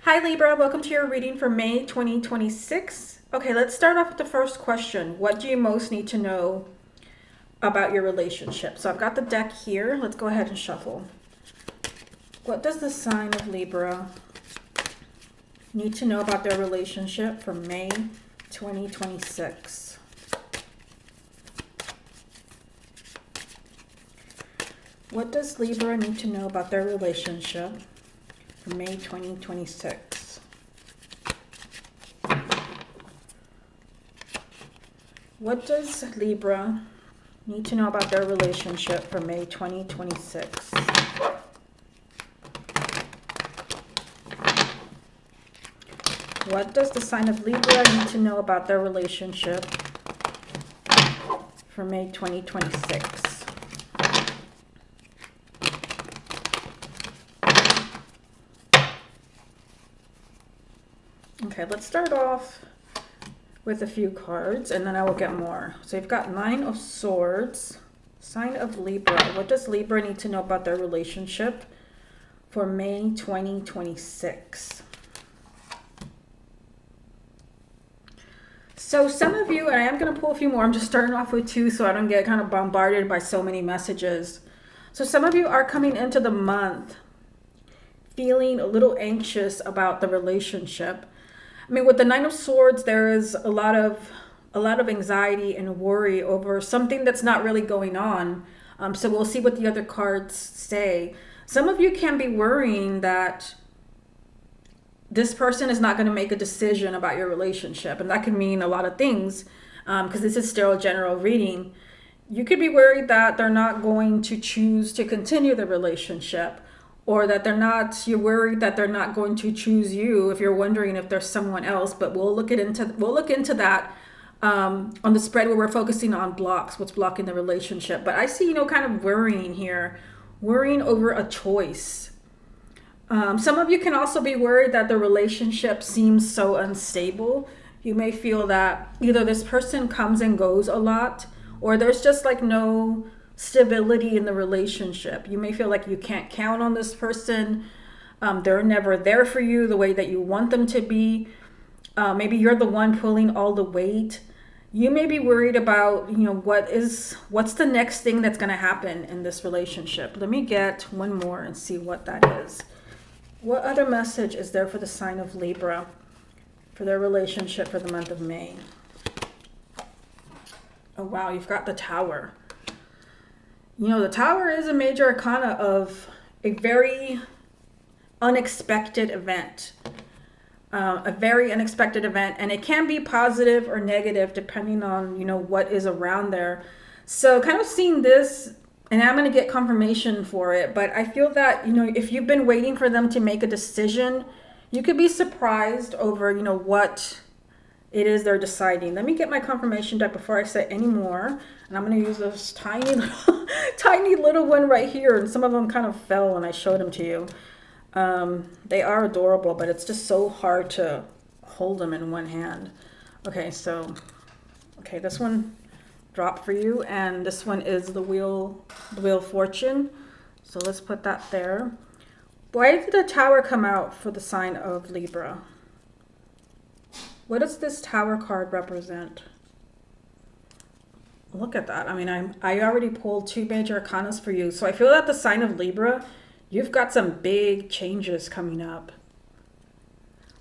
Hi Libra, welcome to your reading for May 2026. Okay, let's start off with the first question. What do you most need to know about your relationship? So I've got the deck here. Let's go ahead and shuffle. What does the sign of Libra need to know about their relationship for May 2026? What does Libra need to know about their relationship for May 2026? What does Libra need to know about their relationship for May 2026? What does the sign of Libra need to know about their relationship for May 2026? Okay, let's start off with a few cards and then I will get more. So you've got Nine of Swords, sign of Libra. What does Libra need to know about their relationship for May 2026? So some of you, and I am going to pull a few more, I'm just starting off with two so I don't get kind of bombarded by so many messages. So some of you are coming into the month feeling a little anxious about the relationship. I mean, with the Nine of Swords, there is a lot of anxiety and worry over something that's not really going on. So we'll see what the other cards say. Some of you can be worrying that this person is not going to make a decision about your relationship. And that can mean a lot of things because this is still a general reading. You could be worried that they're not going to choose to continue the relationship, or that you're worried that they're not going to choose you if you're wondering if there's someone else. But we'll look into that on the spread where we're focusing on blocks, what's blocking the relationship. But I see, kind of worrying here, worrying over a choice. Some of you can also be worried that the relationship seems so unstable. You may feel that either this person comes and goes a lot, or there's just like no stability in the relationship. You may feel like you can't count on this person. They're never there for you the way that you want them to be. Maybe you're the one pulling all the weight. You may be worried about, what's the next thing that's going to happen in this relationship. Let me get one more and see what that is. What other message is there for the sign of Libra for their relationship for the month of May? Oh, wow, you've got the Tower. The Tower is a major arcana of a very unexpected event. A very unexpected event, and it can be positive or negative depending on, what is around there. So kind of seeing this, and I'm going to get confirmation for it, but I feel that, if you've been waiting for them to make a decision, you could be surprised over, what it is they're deciding. Let me get my confirmation deck before I say any more. And I'm going to use this tiny little one right here. And some of them kind of fell when I showed them to you. They are adorable, but it's just so hard to hold them in one hand. Okay, this one dropped for you, and this one is the Wheel of Fortune. So let's put that there. Why did the Tower come out for the sign of Libra? What does this Tower card represent? Look at that. I mean, I already pulled two major arcanas for you. So I feel that the sign of Libra, you've got some big changes coming up.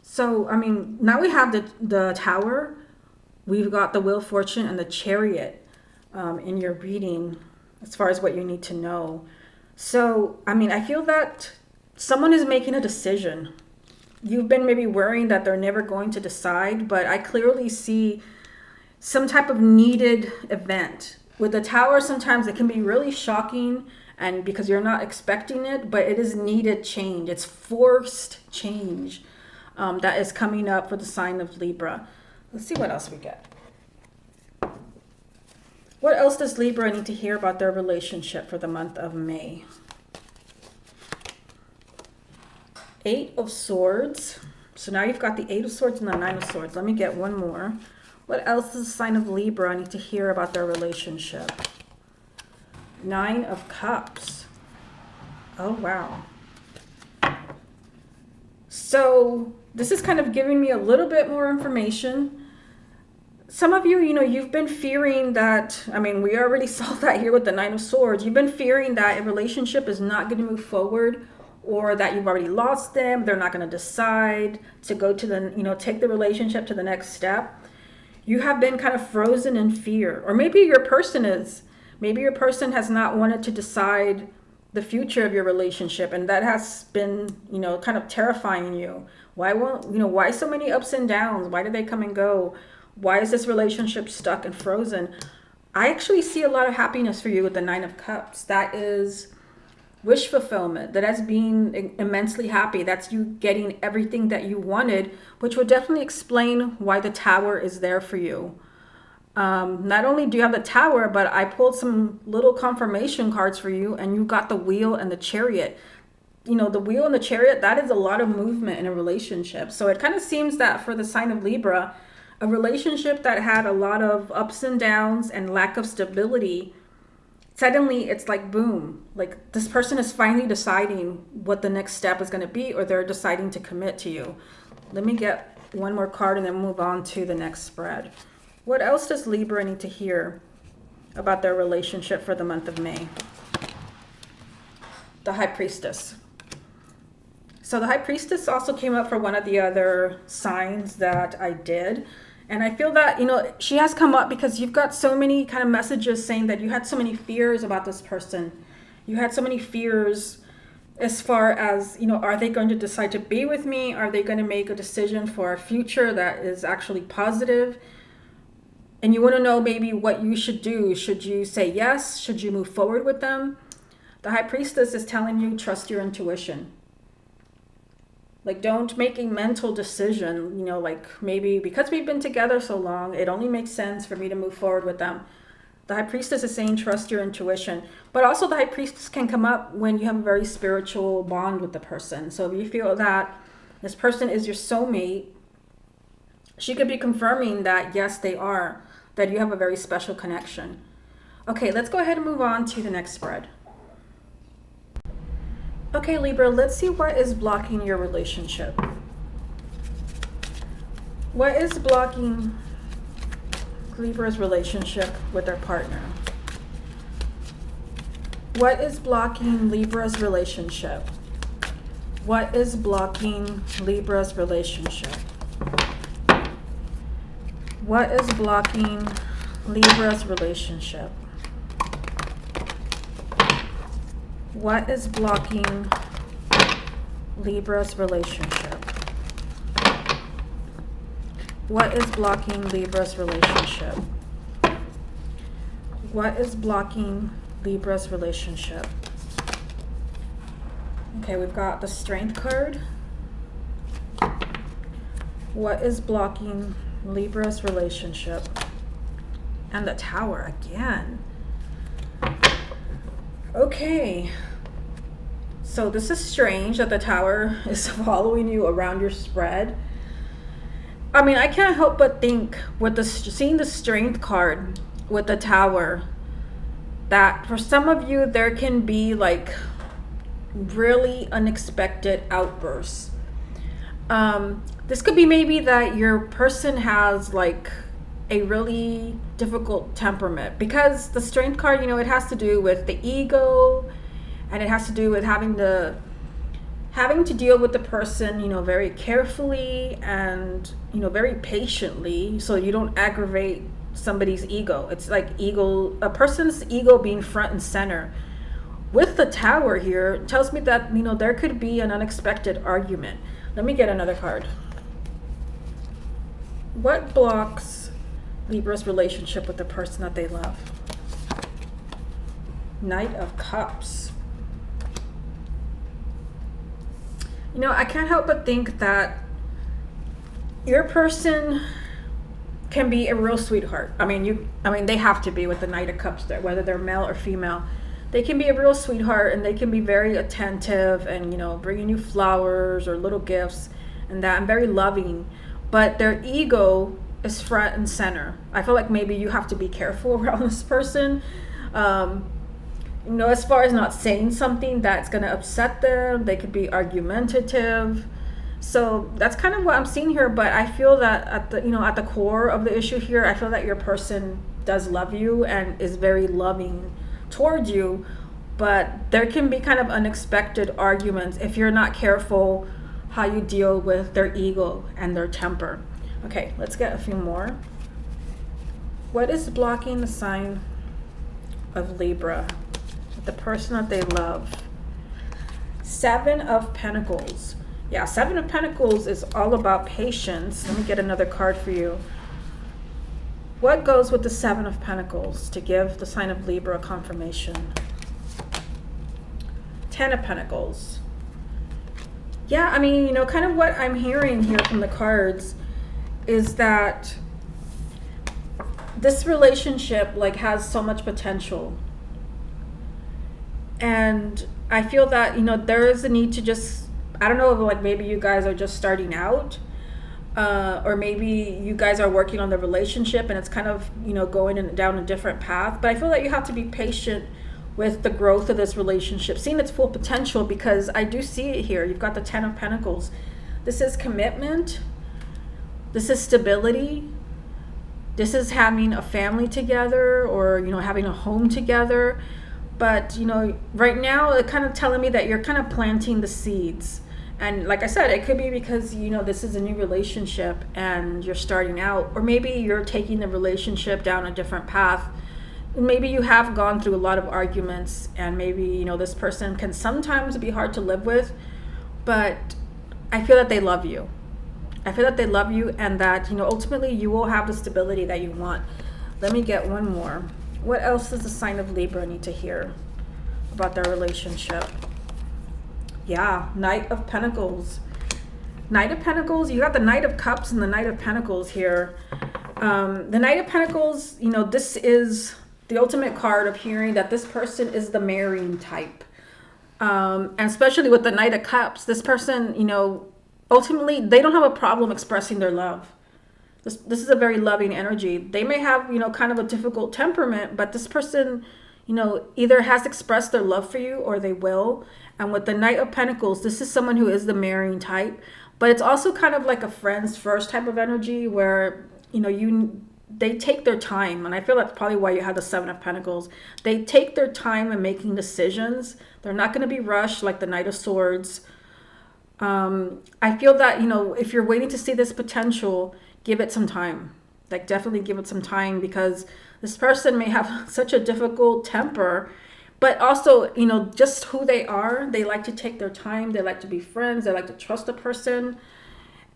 So, I mean, now we have the Tower. We've got the Wheel of Fortune and the Chariot in your reading as far as what you need to know. So, I mean, I feel that someone is making a decision. You've been maybe worrying that they're never going to decide, but I clearly see some type of needed event. With the Tower, sometimes it can be really shocking, and because you're not expecting it, but it is needed change. It's forced change that is coming up for the sign of Libra. Let's see what else we get. What else does Libra need to hear about their relationship for the month of May? Eight of Swords. So now you've got the Eight of Swords and the Nine of Swords. Let me get one more. What else does the sign of Libra need to hear about their relationship? Nine of Cups. Oh, wow. So this is kind of giving me a little bit more information. Some of you, you've been fearing that, we already saw that here with the Nine of Swords. You've been fearing that a relationship is not going to move forward, or that you've already lost them. They're not going to decide to go to the, take the relationship to the next step. You have been kind of frozen in fear. Or maybe your person is. Maybe your person has not wanted to decide the future of your relationship, and that has been, kind of terrifying you. Why so many ups and downs? Why do they come and go? Why is this relationship stuck and frozen? I actually see a lot of happiness for you with the Nine of Cups. That is wish fulfillment. That's being immensely happy. That's you getting everything that you wanted, which would definitely explain why the Tower is there for you. Not only do you have the Tower, but I pulled some little confirmation cards for you, and you got the Wheel and the Chariot. The Wheel and the Chariot, that is a lot of movement in a relationship. So it kind of seems that for the sign of Libra, a relationship that had a lot of ups and downs and lack of stability, suddenly it's like boom, like this person is finally deciding what the next step is going to be, or they're deciding to commit to you. Let me get one more card and then move on to the next spread. What else does Libra need to hear about their relationship for the month of May? The High Priestess. So the High Priestess also came up for one of the other signs that I did. And I feel that, she has come up because you've got so many kind of messages saying that you had so many fears about this person. You had so many fears as far as, are they going to decide to be with me? Are they going to make a decision for a future that is actually positive? And you want to know maybe what you should do. Should you say yes? Should you move forward with them? The High Priestess is telling you, trust your intuition. Like, don't make a mental decision, like maybe because we've been together so long, it only makes sense for me to move forward with them. The High Priestess is saying, trust your intuition. But also the High Priestess can come up when you have a very spiritual bond with the person. So if you feel that this person is your soulmate, she could be confirming that, yes, they are, that you have a very special connection. Okay, let's go ahead and move on to the next spread. Okay, Libra, let's see what is blocking your relationship. What is blocking Libra's relationship with their partner? What is blocking Libra's relationship? What is blocking Libra's relationship? What is blocking Libra's relationship? What is blocking Libra's relationship? What is blocking Libra's relationship? What is blocking Libra's relationship? Okay, we've got the Strength card. What is blocking Libra's relationship? And the Tower again. Okay. So this is strange that the Tower is following you around your spread. I can't help but think with seeing the Strength card with the Tower, that for some of you there can be like really unexpected outbursts. This could be maybe that your person has like a really difficult temperament, because the Strength card, it has to do with the ego, and it has to do with having to deal with the person, very carefully and, very patiently, so you don't aggravate somebody's ego. It's like a person's ego being front and center. With the Tower here, it tells me that, there could be an unexpected argument. Let me get another card. What blocks Libra's relationship with the person that they love? Knight of Cups. I can't help but think that your person can be a real sweetheart. They have to be with the Knight of Cups there, whether they're male or female. They can be a real sweetheart, and they can be very attentive and, bringing you flowers or little gifts and that, and very loving. But their ego is front and center. I feel like maybe you have to be careful around this person. As far as not saying something that's going to upset them. They could be argumentative. So that's kind of what I'm seeing here, but I feel that at the, at the core of the issue here, I feel that your person does love you and is very loving towards you, but there can be kind of unexpected arguments if you're not careful how you deal with their ego and their temper. Okay, let's get a few more. What is blocking the sign of Libra, the person that they love? Seven of Pentacles. Yeah, Seven of Pentacles is all about patience. Let me get another card for you. What goes with the Seven of Pentacles to give the sign of Libra confirmation? Ten of Pentacles. Yeah, I mean, kind of what I'm hearing here from the cards is that this relationship has so much potential. And I feel that, there is a need to just, I don't know if maybe you guys are just starting out, or maybe you guys are working on the relationship and it's kind of, going down a different path. But I feel that you have to be patient with the growth of this relationship, seeing its full potential, because I do see it here. You've got the Ten of Pentacles. This is commitment. This is stability. This is having a family together, or, having a home together. But, right now it's kind of telling me that you're kind of planting the seeds. And like I said, it could be because, this is a new relationship and you're starting out, or maybe you're taking the relationship down a different path. Maybe you have gone through a lot of arguments, and maybe, this person can sometimes be hard to live with, but I feel that they love you. I feel that they love you, and that, ultimately you will have the stability that you want. Let me get one more. What else does the sign of Libra need to hear about their relationship? Yeah, Knight of Pentacles. Knight of Pentacles, you got the Knight of Cups and the Knight of Pentacles here. The Knight of Pentacles, this is the ultimate card of hearing that this person is the marrying type. And especially with the Knight of Cups, this person, ultimately, they don't have a problem expressing their love. This is a very loving energy. They may have, kind of a difficult temperament, but this person, either has expressed their love for you or they will. And with the Knight of Pentacles, this is someone who is the marrying type, but it's also kind of like a friends first type of energy where, they take their time. And I feel that's probably why you have the Seven of Pentacles. They take their time in making decisions. They're not going to be rushed like the Knight of Swords. I feel that, if you're waiting to see this potential, give it some time. Definitely give it some time, because this person may have such a difficult temper, but also, just who they are. They like to take their time. They like to be friends. They like to trust a person.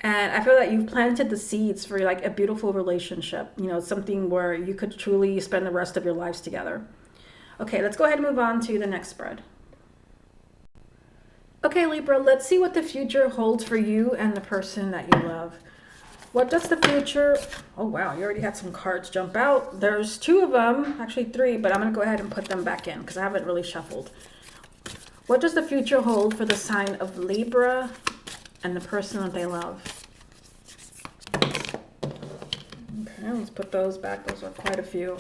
And I feel that you've planted the seeds for a beautiful relationship, something where you could truly spend the rest of your lives together. Okay, let's go ahead and move on to the next spread. Okay, Libra, let's see what the future holds for you and the person that you love. What does the future... Oh, wow, you already had some cards jump out. There's two of them, actually three, but I'm going to go ahead and put them back in because I haven't really shuffled. What does the future hold for the sign of Libra and the person that they love? Okay, let's put those back. Those are quite a few.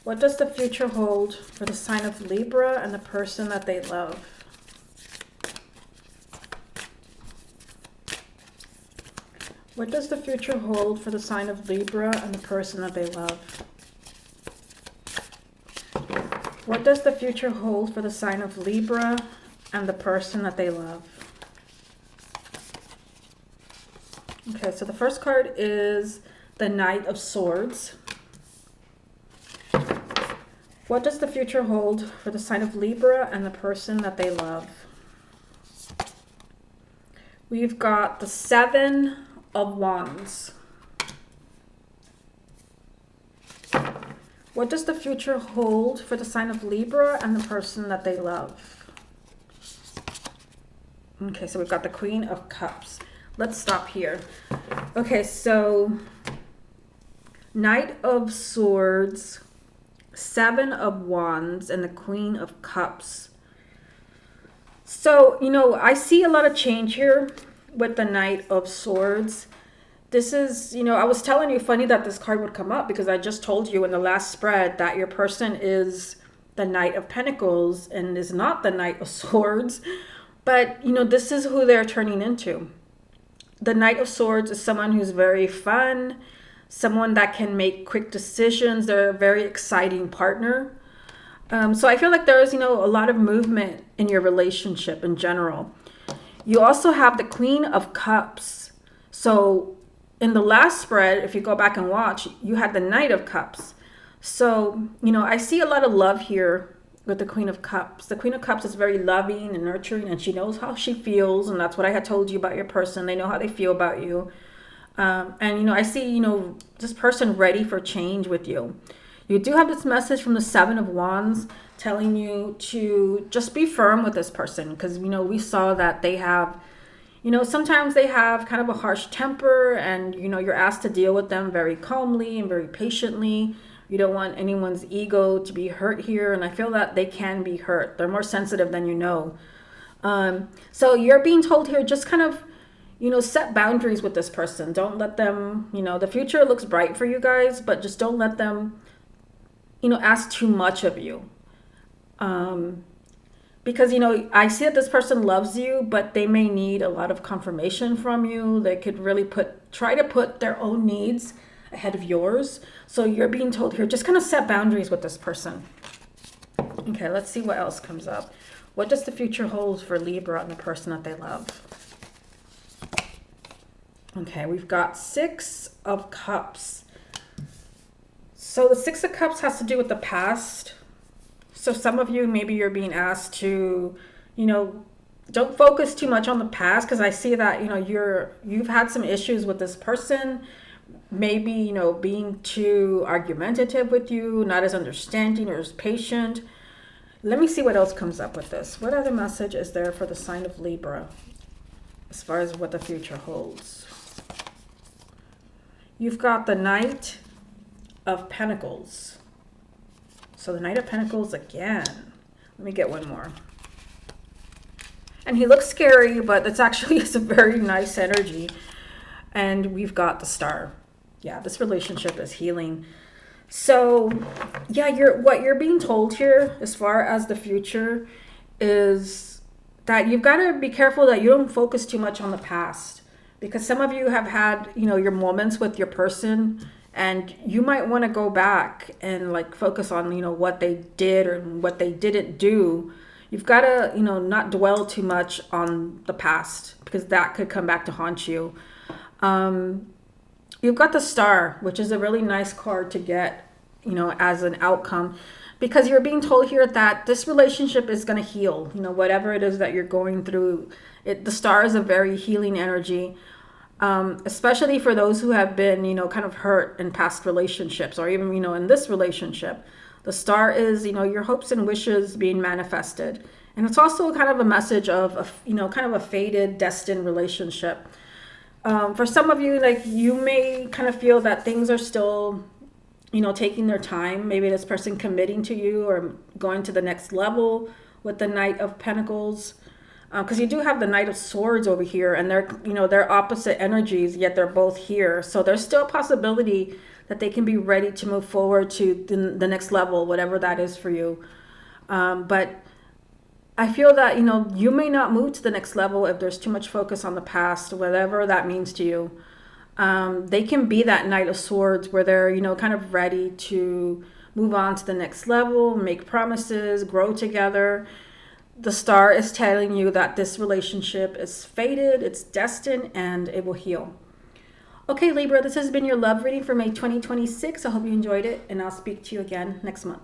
What does the future hold for the sign of Libra and the person that they love? What does the future hold for the sign of Libra and the person that they love? What does the future hold for the sign of Libra and the person that they love? Okay, so the first card is the Knight of Swords. What does the future hold for the sign of Libra and the person that they love? We've got the Seven of Wands. What does the future hold for the sign of Libra and the person that they love? Okay, so we've got the Queen of Cups. Let's stop here. Okay, so Knight of Swords, Seven of Wands, and the Queen of Cups. So, I see a lot of change here with the Knight of Swords. This is, I was telling you, funny that this card would come up, because I just told you in the last spread that your person is the Knight of Pentacles and is not the Knight of Swords. But, this is who they're turning into. The Knight of Swords is someone who's very fun, someone that can make quick decisions. They're a very exciting partner. So I feel like there's, a lot of movement in your relationship in general. You also have the Queen of Cups. So in the last spread, if you go back and watch, you had the Knight of Cups. So, I see a lot of love here with the Queen of Cups. The Queen of Cups is very loving and nurturing, and she knows how she feels. And that's what I had told you about your person. They know how they feel about you. And, I see, this person ready for change with you. You do have this message from the Seven of Wands telling you to just be firm with this person. Because, we saw that they have, sometimes they have kind of a harsh temper, and, you're asked to deal with them very calmly and very patiently. You don't want anyone's ego to be hurt here. And I feel that they can be hurt. They're more sensitive than you know. So you're being told here, just kind of, set boundaries with this person. Don't let them, the future looks bright for you guys, but just don't let them, ask too much of you. Because, I see that this person loves you, but they may need a lot of confirmation from you. They could really try to put their own needs ahead of yours. So you're being told here, just kind of set boundaries with this person. Okay, let's see what else comes up. What does the future hold for Libra and the person that they love? Okay, we've got Six of Cups. So the Six of Cups has to do with the past. So some of you, maybe you're being asked to, don't focus too much on the past, because I see that, you've had some issues with this person. Maybe, being too argumentative with you, not as understanding or as patient. Let me see what else comes up with this. What other message is there for the sign of Libra as far as what the future holds? You've got the Knight of Pentacles. So the Knight of Pentacles again. Let me get one more. And he looks scary, but it's actually a very nice energy. And we've got the Star. Yeah, this relationship is healing. So, yeah, what you're being told here as far as the future is that you've got to be careful that you don't focus too much on the past. Because some of you have had, your moments with your person, and you might want to go back and focus on, what they did or what they didn't do. You've got to, not dwell too much on the past, because that could come back to haunt you. You've got the Star, which is a really nice card to get, as an outcome, because you're being told here that this relationship is going to heal, whatever it is that you're going through. The Star is a very healing energy, especially for those who have been, kind of hurt in past relationships, or even, in this relationship. The Star is, your hopes and wishes being manifested. And it's also kind of a message of, kind of a fated, destined relationship. For some of you, you may kind of feel that things are still, taking their time. Maybe this person committing to you or going to the next level with the Knight of Pentacles. Because you do have the Knight of Swords over here, and they're opposite energies, yet they're both here. So there's still a possibility that they can be ready to move forward to the next level, whatever that is for you. But I feel that, you may not move to the next level if there's too much focus on the past, whatever that means to you. They can be that Knight of Swords where they're, kind of ready to move on to the next level, make promises, grow together. The Star is telling you that this relationship is fated, it's destined, and it will heal. Okay, Libra, this has been your love reading for May 2026. I hope you enjoyed it, and I'll speak to you again next month.